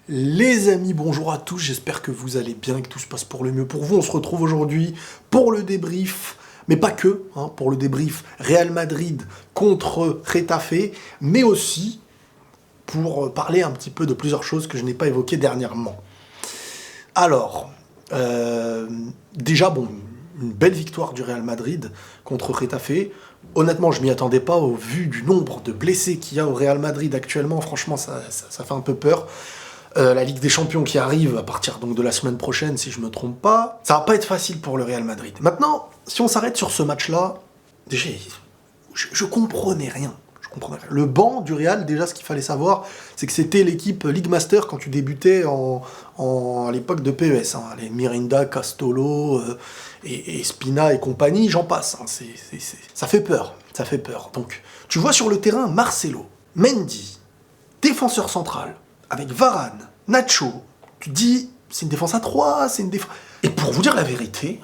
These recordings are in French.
Les amis, bonjour à tous, j'espère que vous allez bien et que tout se passe pour le mieux pour vous. On se retrouve aujourd'hui pour le débrief, mais pas que, pour le débrief Real Madrid contre Getafe, mais aussi pour parler un petit peu de plusieurs choses que je n'ai pas évoquées dernièrement. Alors, déjà, une belle victoire du Real Madrid contre Getafe. Honnêtement, je m'y attendais pas au vu du nombre de blessés qu'il y a au Real Madrid actuellement. Franchement, ça fait un peu peur. La Ligue des Champions qui arrive à partir donc de la semaine prochaine, si je me trompe pas, ça va pas être facile pour le Real Madrid. Maintenant, si on s'arrête sur ce match-là, déjà, je comprenais rien. Le banc du Real, déjà, ce qu'il fallait savoir, c'est que c'était l'équipe League Master quand tu débutais à l'époque de PES. Les Mirinda, Castolo et Spina et compagnie, j'en passe. Ça fait peur. Donc, tu vois sur le terrain Marcelo, Mendy, défenseur central, avec Varane, Nacho, tu te dis, c'est une défense à 3, c'est une défense... Et pour vous dire la vérité,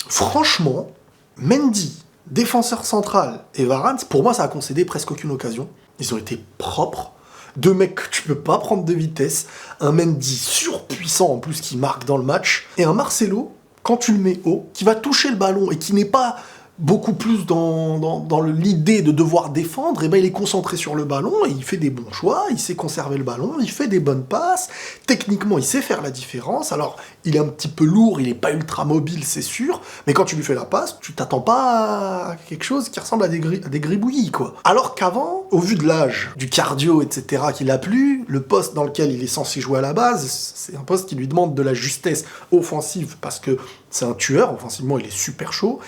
franchement, Mendy, défenseur central, et Varane, pour moi, ça a concédé presque aucune occasion. Ils ont été propres. Deux mecs que tu peux pas prendre de vitesse. Un Mendy surpuissant, en plus, qui marque dans le match. Et un Marcelo, quand tu le mets haut, qui va toucher le ballon et qui n'est pas beaucoup plus dans l'idée de devoir défendre, et ben il est concentré sur le ballon et il fait des bons choix, il sait conserver le ballon, il fait des bonnes passes, techniquement il sait faire la différence. Alors il est un petit peu lourd, il est pas ultra mobile c'est sûr, mais quand tu lui fais la passe, tu t'attends pas à quelque chose qui ressemble à des gribouillis quoi. Alors qu'avant, au vu de l'âge, du cardio etc qu'il a plus, le poste dans lequel il est censé jouer à la base, c'est un poste qui lui demande de la justesse offensive parce que c'est un tueur, offensivement il est super chaud.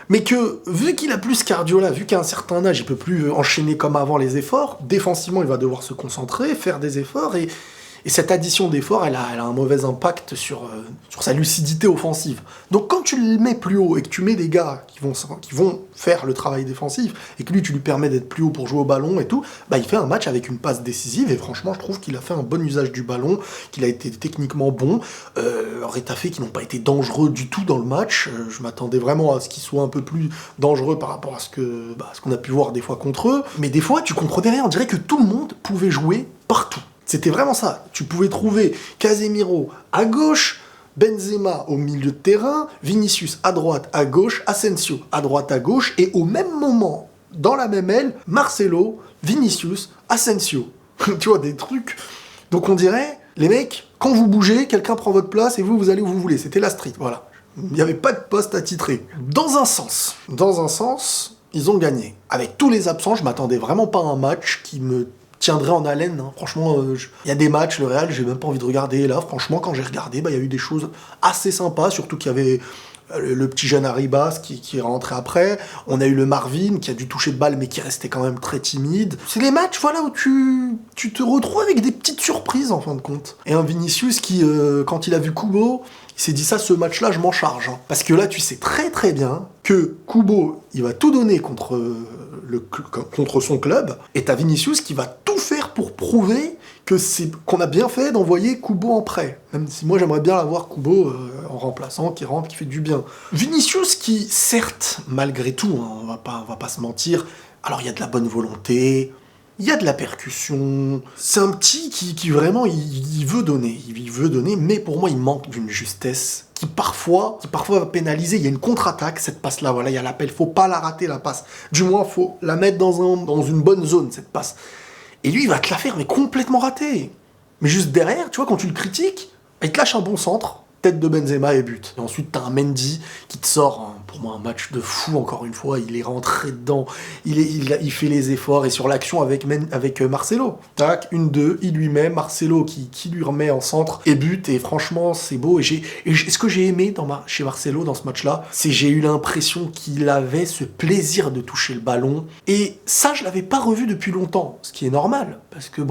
Mais que, vu qu'il a plus ce cardio-là, vu qu'à un certain âge, il peut plus enchaîner comme avant les efforts, défensivement, il va devoir se concentrer, faire des efforts, et cette addition d'efforts, elle a un mauvais impact sur sa lucidité offensive. Donc quand tu le mets plus haut, et que tu mets des gars qui vont faire le travail défensif, et que lui, tu lui permets d'être plus haut pour jouer au ballon et tout, bah il fait un match avec une passe décisive, et franchement, je trouve qu'il a fait un bon usage du ballon, qu'il a été techniquement bon. Getafe qui n'ont pas été dangereux du tout dans le match, je m'attendais vraiment à ce qu'ils soient un peu plus dangereux par rapport à ce qu'on a pu voir des fois contre eux, mais des fois, tu comprenais rien, on dirait que tout le monde pouvait jouer partout. C'était vraiment ça. Tu pouvais trouver Casemiro à gauche, Benzema au milieu de terrain, Vinicius à droite, à gauche, Asensio à droite, à gauche, et au même moment, dans la même aile, Marcelo, Vinicius, Asensio. Tu vois, des trucs. Donc on dirait, les mecs, quand vous bougez, quelqu'un prend votre place et vous allez où vous voulez. C'était la street, voilà. Il n'y avait pas de poste à titrer. Dans un sens, ils ont gagné. Avec tous les absents, je m'attendais vraiment pas à un match qui me tiendrait en haleine, Franchement, il y a des matchs, le Real, j'ai même pas envie de regarder. Là, franchement, quand j'ai regardé, il y a eu des choses assez sympas, surtout qu'il y avait le petit jeune Arribas qui est rentré après. On a eu le Marvin qui a dû toucher de balle, mais qui restait quand même très timide. C'est les matchs, voilà, où tu te retrouves avec des petites surprises, en fin de compte. Et un Vinicius qui, quand il a vu Kubo, il s'est dit ça, ce match-là, je m'en charge. Parce que là, tu sais très très bien que Kubo, il va tout donner contre son club, et t'as Vinicius qui va tout faire pour prouver qu'on a bien fait d'envoyer Kubo en prêt. Même si moi j'aimerais bien l'avoir Kubo en remplaçant, qui rentre, qui fait du bien. Vinicius qui, certes, malgré tout, on va pas se mentir, alors il y a de la bonne volonté, il y a de la percussion, c'est un petit qui vraiment, il veut donner, mais pour moi il manque d'une justesse qui parfois va pénaliser. Il y a une contre-attaque, cette passe-là, voilà, il y a l'appel, faut pas la rater la passe. Du moins, faut la mettre dans une bonne zone, cette passe. Et lui, il va te la faire, mais complètement ratée. Mais juste derrière, tu vois, quand tu le critiques, il te lâche un bon centre, tête de Benzema et but. Et ensuite, t'as un Mendy qui te sort, pour moi, un match de fou, encore une fois. Il est rentré dedans, il fait les efforts, et sur l'action avec Marcelo. Tac, 1-2, il lui met, Marcelo qui lui remet en centre, et but, et franchement, c'est beau. Et ce que j'ai aimé chez Marcelo dans ce match-là, c'est que j'ai eu l'impression qu'il avait ce plaisir de toucher le ballon. Et ça, je l'avais pas revu depuis longtemps, ce qui est normal, parce que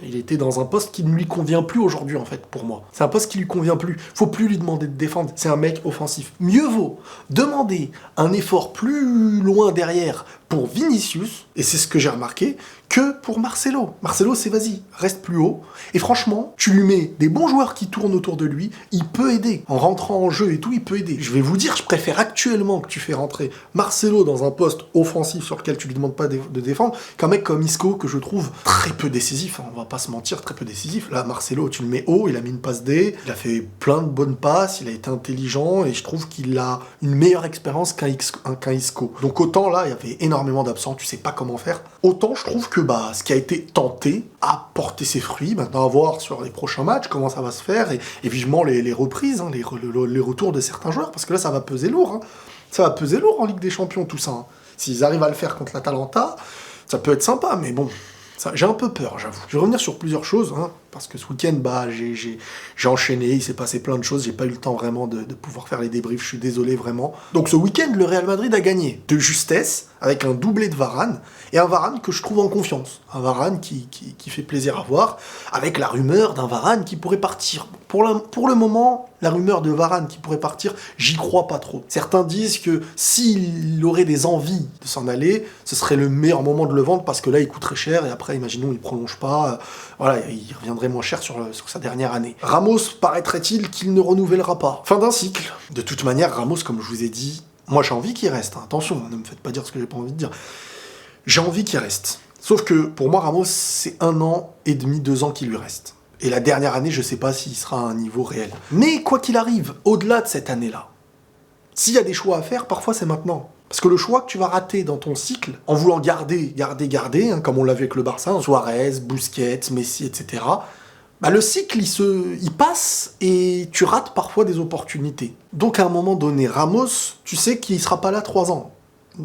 il était dans un poste qui ne lui convient plus aujourd'hui, en fait, pour moi. C'est un poste qui lui convient plus. Faut plus lui demander de défendre, c'est un mec offensif. Mieux vaut demander un effort plus loin derrière pour Vinicius, et c'est ce que j'ai remarqué, que pour Marcelo. Marcelo, c'est vas-y, reste plus haut. Et franchement, tu lui mets des bons joueurs qui tournent autour de lui, il peut aider. En rentrant en jeu et tout, il peut aider. Je vais vous dire, je préfère actuellement que tu fais rentrer Marcelo dans un poste offensif sur lequel tu lui demandes pas de défendre, qu'un mec comme Isco, que je trouve très peu décisif, hein, on va pas se mentir, très peu décisif. Là, Marcelo, tu le mets haut, il a mis une passe D, il a fait plein de bonnes passes, il a été intelligent, et je trouve qu'il a une meilleure expérience qu'un Isco. Donc autant là, il y avait énormément d'absents, tu sais pas comment faire. Autant je trouve que ce qui a été tenté a porté ses fruits. Maintenant à voir sur les prochains matchs comment ça va se faire, et vivement les reprises, hein, les retours de certains joueurs, parce que là ça va peser lourd. Hein. Ça va peser lourd en Ligue des Champions tout ça. Hein. S'ils arrivent à le faire contre l'Atalanta, ça peut être sympa, mais bon, j'ai un peu peur, j'avoue. Je vais revenir sur plusieurs choses, hein, parce que ce week-end, j'ai enchaîné, il s'est passé plein de choses, j'ai pas eu le temps vraiment de pouvoir faire les débriefs, je suis désolé vraiment. Donc ce week-end, le Real Madrid a gagné de justesse, avec un doublé de Varane, et un Varane que je trouve en confiance. Un Varane qui fait plaisir à voir, avec la rumeur d'un Varane qui pourrait partir. Pour le moment, la rumeur de Varane qui pourrait partir, j'y crois pas trop. Certains disent que s'il aurait des envies de s'en aller, ce serait le meilleur moment de le vendre, parce que là, il coûterait cher, et après, imaginons, il prolonge pas, voilà, il reviendrait moins cher sur sa dernière année. Ramos, paraîtrait-il qu'il ne renouvellera pas. Fin d'un cycle. De toute manière, Ramos, comme je vous ai dit, moi j'ai envie qu'il reste, hein. Attention, ne me faites pas dire ce que j'ai pas envie de dire. J'ai envie qu'il reste. Sauf que, pour moi, Ramos, c'est 1 an et demi, 2 ans qui lui reste. Et la dernière année, je sais pas s'il sera à un niveau réel. Mais quoi qu'il arrive, au-delà de cette année-là, s'il y a des choix à faire, parfois c'est maintenant. Parce que le choix que tu vas rater dans ton cycle, en voulant garder, hein, comme on l'a vu avec le Barça, hein, Suarez, Busquets, Messi, etc., le cycle, il passe et tu rates parfois des opportunités. Donc à un moment donné, Ramos, tu sais qu'il sera pas là 3 ans.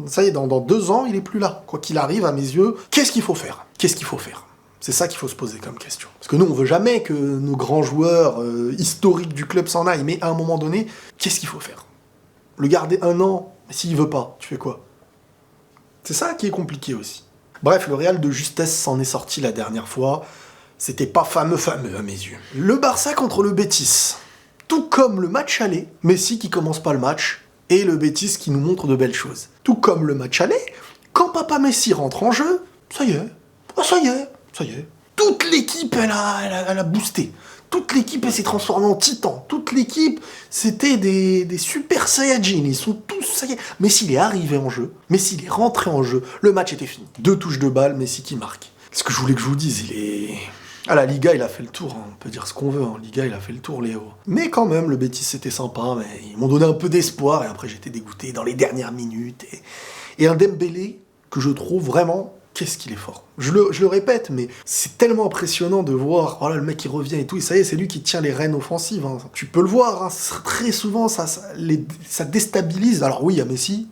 Ça y est, dans 2 ans, il est plus là. Quoi qu'il arrive, à mes yeux, qu'est-ce qu'il faut faire ? Qu'est-ce qu'il faut faire ? C'est ça qu'il faut se poser comme question. Parce que nous, on veut jamais que nos grands joueurs historiques du club s'en aillent, mais à un moment donné, qu'est-ce qu'il faut faire ? Le garder 1 an, s'il veut pas, tu fais quoi ? C'est ça qui est compliqué aussi. Bref, le Real de justesse s'en est sorti la dernière fois. C'était pas fameux à mes yeux. Le Barça contre le Betis. Tout comme le match aller, Messi qui commence pas le match, et le Betis qui nous montre de belles choses. Tout comme le match aller, quand Papa Messi rentre en jeu, ça y est. Toute l'équipe, elle a boosté. Toute l'équipe, elle s'est transformée en titan. Toute l'équipe, c'était des super saiyajins. Ils sont tous, ça y est. Messi, il est arrivé en jeu. Messi, il est rentré en jeu. Le match était fini. 2 touches de balle, Messi qui marque. Ce que je voulais que je vous dise, la Liga, il a fait le tour. Hein. On peut dire ce qu'on veut. Liga, il a fait le tour, Léo. Mais quand même, le Betis, c'était sympa. Mais ils m'ont donné un peu d'espoir. Et après, j'étais dégoûté dans les dernières minutes. Et un Dembélé que je trouve vraiment... Qu'est-ce qu'il est fort. Je le répète, mais c'est tellement impressionnant de voir, voilà, le mec qui revient et tout, et ça y est, c'est lui qui tient les rênes offensives. Hein. Tu peux le voir, hein, très souvent, ça déstabilise. Alors oui, il y a Messi,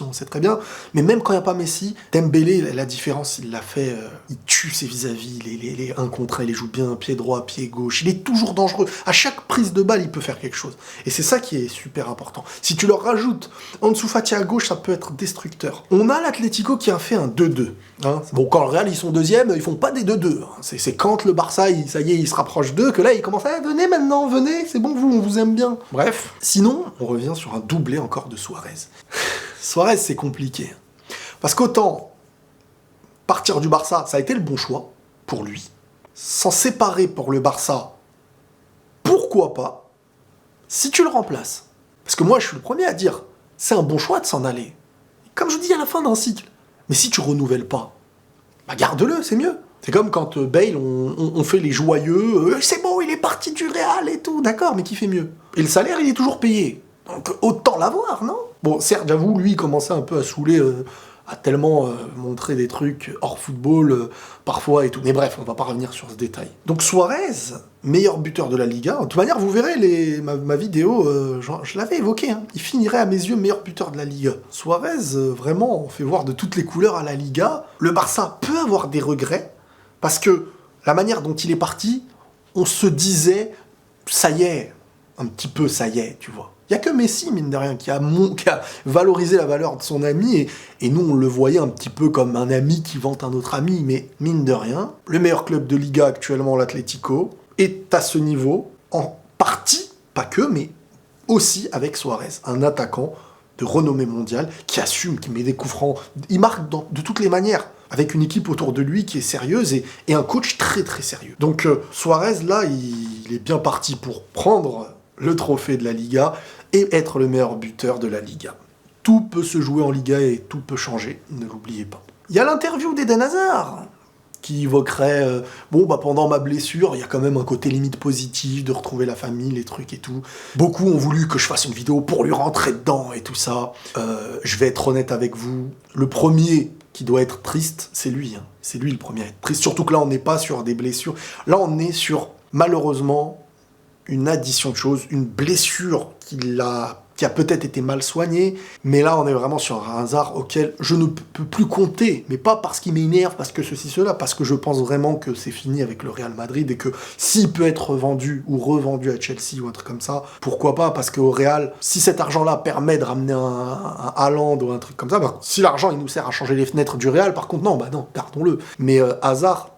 on sait très bien, mais même quand il n'y a pas Messi, Dembélé, la différence, il l'a fait, il tue ses vis-à-vis, les 1 contre 1, il les joue bien, pied droit, pied gauche, il est toujours dangereux. À chaque prise de balle, il peut faire quelque chose. Et c'est ça qui est super important. Si tu leur rajoutes Ansu Fati à gauche, ça peut être destructeur. On a l'Atlético qui a fait un 2-2. Hein. Bon, quand le Real, ils sont deuxième, ils font pas des 2-2. Hein. C'est quand le Barça, ça y est, il se rapproche d'eux, que là, ils commencent à venez maintenant, venez, c'est bon, on vous aime bien. Bref. Sinon, on revient sur un doublé encore de Suarez. Suarez, c'est compliqué. Parce qu'autant partir du Barça, ça a été le bon choix pour lui. S'en séparer pour le Barça, pourquoi pas, si tu le remplaces. Parce que moi, je suis le premier à dire, c'est un bon choix de s'en aller. Comme je dis à la fin d'un cycle. Mais si tu renouvelles pas, garde-le, c'est mieux. C'est comme quand Bale, on fait les joyeux, c'est bon, il est parti du Real et tout, d'accord, mais qui fait mieux ? Et le salaire, il est toujours payé. Donc autant l'avoir, non ? Bon, certes, j'avoue, lui, il commençait un peu à saouler, à tellement montrer des trucs hors football, parfois et tout. Mais bref, on va pas revenir sur ce détail. Donc Suarez, meilleur buteur de la Liga. De toute manière, vous verrez ma vidéo, je l'avais évoqué, hein. Il finirait à mes yeux meilleur buteur de la Liga. Suarez, vraiment, on fait voir de toutes les couleurs à la Liga. Le Barça peut avoir des regrets, parce que la manière dont il est parti, on se disait, ça y est, un petit peu ça y est, tu vois. Il n'y a que Messi, mine de rien, qui a valorisé la valeur de son ami, et nous, on le voyait un petit peu comme un ami qui vante un autre ami, mais mine de rien, le meilleur club de Liga actuellement, l'Atlético, est à ce niveau, en partie, pas que, mais aussi avec Suarez, un attaquant de renommée mondiale, qui assume, qui met des coups francs, il marque de toutes les manières, avec une équipe autour de lui qui est sérieuse et un coach très très sérieux. Donc Suarez, là, il est bien parti pour prendre le trophée de la Liga et être le meilleur buteur de la Liga. Tout peut se jouer en Liga et tout peut changer, ne l'oubliez pas. Il y a l'interview d'Eden Hazard, qui évoquerait, pendant ma blessure, il y a quand même un côté limite positif, de retrouver la famille, les trucs et tout. Beaucoup ont voulu que je fasse une vidéo pour lui rentrer dedans et tout ça. Je vais être honnête avec vous, le premier qui doit être triste, c'est lui. Hein. C'est lui le premier à être triste, surtout que là, on n'est pas sur des blessures. Là, on est sur, malheureusement, une addition de choses, une blessure qui a peut-être été mal soignée, mais là, on est vraiment sur un Hazard auquel je ne peux plus compter, mais pas parce qu'il m'énerve, parce que ceci, cela, parce que je pense vraiment que c'est fini avec le Real Madrid et que s'il peut être vendu ou revendu à Chelsea ou un truc comme ça, pourquoi pas, parce qu'au Real, si cet argent-là permet de ramener un Haaland ou un truc comme ça, si l'argent, il nous sert à changer les fenêtres du Real, par contre, non, gardons-le. Mais Hazard,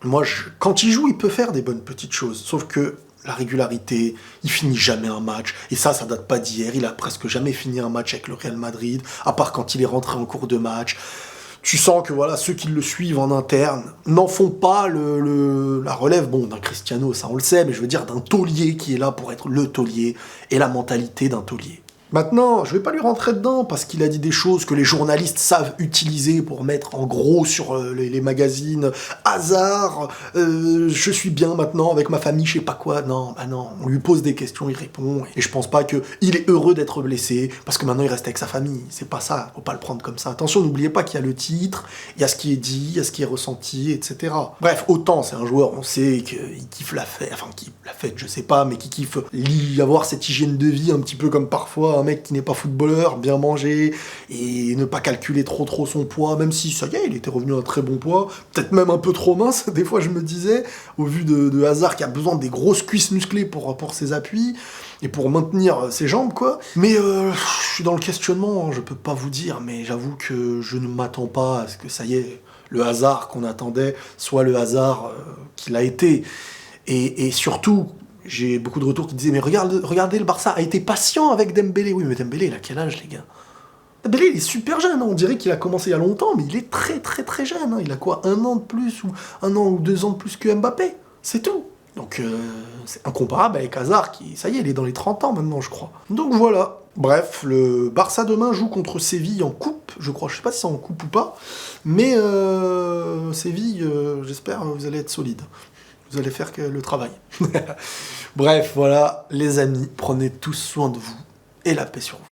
moi, quand il joue, il peut faire des bonnes petites choses, sauf que la régularité, il finit jamais un match, et ça date pas d'hier, il a presque jamais fini un match avec le Real Madrid, à part quand il est rentré en cours de match. Tu sens que voilà, ceux qui le suivent en interne n'en font pas la relève, d'un Cristiano, ça on le sait, mais je veux dire d'un taulier qui est là pour être le taulier, et la mentalité d'un taulier. Maintenant, je vais pas lui rentrer dedans parce qu'il a dit des choses que les journalistes savent utiliser pour mettre en gros sur les magazines. Hazard, je suis bien maintenant avec ma famille, je sais pas quoi. Non, on lui pose des questions, il répond. Et je pense pas qu'il est heureux d'être blessé parce que maintenant il reste avec sa famille. C'est pas ça, faut pas le prendre comme ça. Attention, n'oubliez pas qu'il y a le titre, il y a ce qui est dit, il y a ce qui est ressenti, etc. Bref, autant c'est un joueur, on sait qu'il kiffe la fête, je sais pas, mais qui kiffe avoir cette hygiène de vie un petit peu comme parfois un mec qui n'est pas footballeur, bien manger, et ne pas calculer trop son poids, même si, ça y est, il était revenu à un très bon poids, peut-être même un peu trop mince, des fois je me disais, au vu de Hazard qui a besoin des grosses cuisses musclées pour ses appuis, et pour maintenir ses jambes, quoi. Mais je suis dans le questionnement, hein, je peux pas vous dire, mais j'avoue que je ne m'attends pas à ce que, ça y est, le Hazard qu'on attendait soit le Hazard qu'il a été. Et surtout, j'ai beaucoup de retours qui disaient « Mais regardez, le Barça a été patient avec Dembélé. » Oui, mais Dembélé, il a quel âge, les gars? Dembélé, il est super jeune, hein. On dirait qu'il a commencé il y a longtemps, mais il est très très très jeune. Hein. Il a quoi, 1 an de plus, ou 1 an ou 2 ans de plus que Mbappé? C'est tout. Donc c'est incomparable avec Hazard, qui, ça y est, il est dans les 30 ans maintenant, je crois. Donc voilà. Bref, le Barça demain joue contre Séville en coupe, je crois. Je sais pas si c'est en coupe ou pas, mais Séville, j'espère vous allez être solide. Vous allez faire le travail. Bref, voilà, les amis, prenez tous soin de vous et la paix sur vous.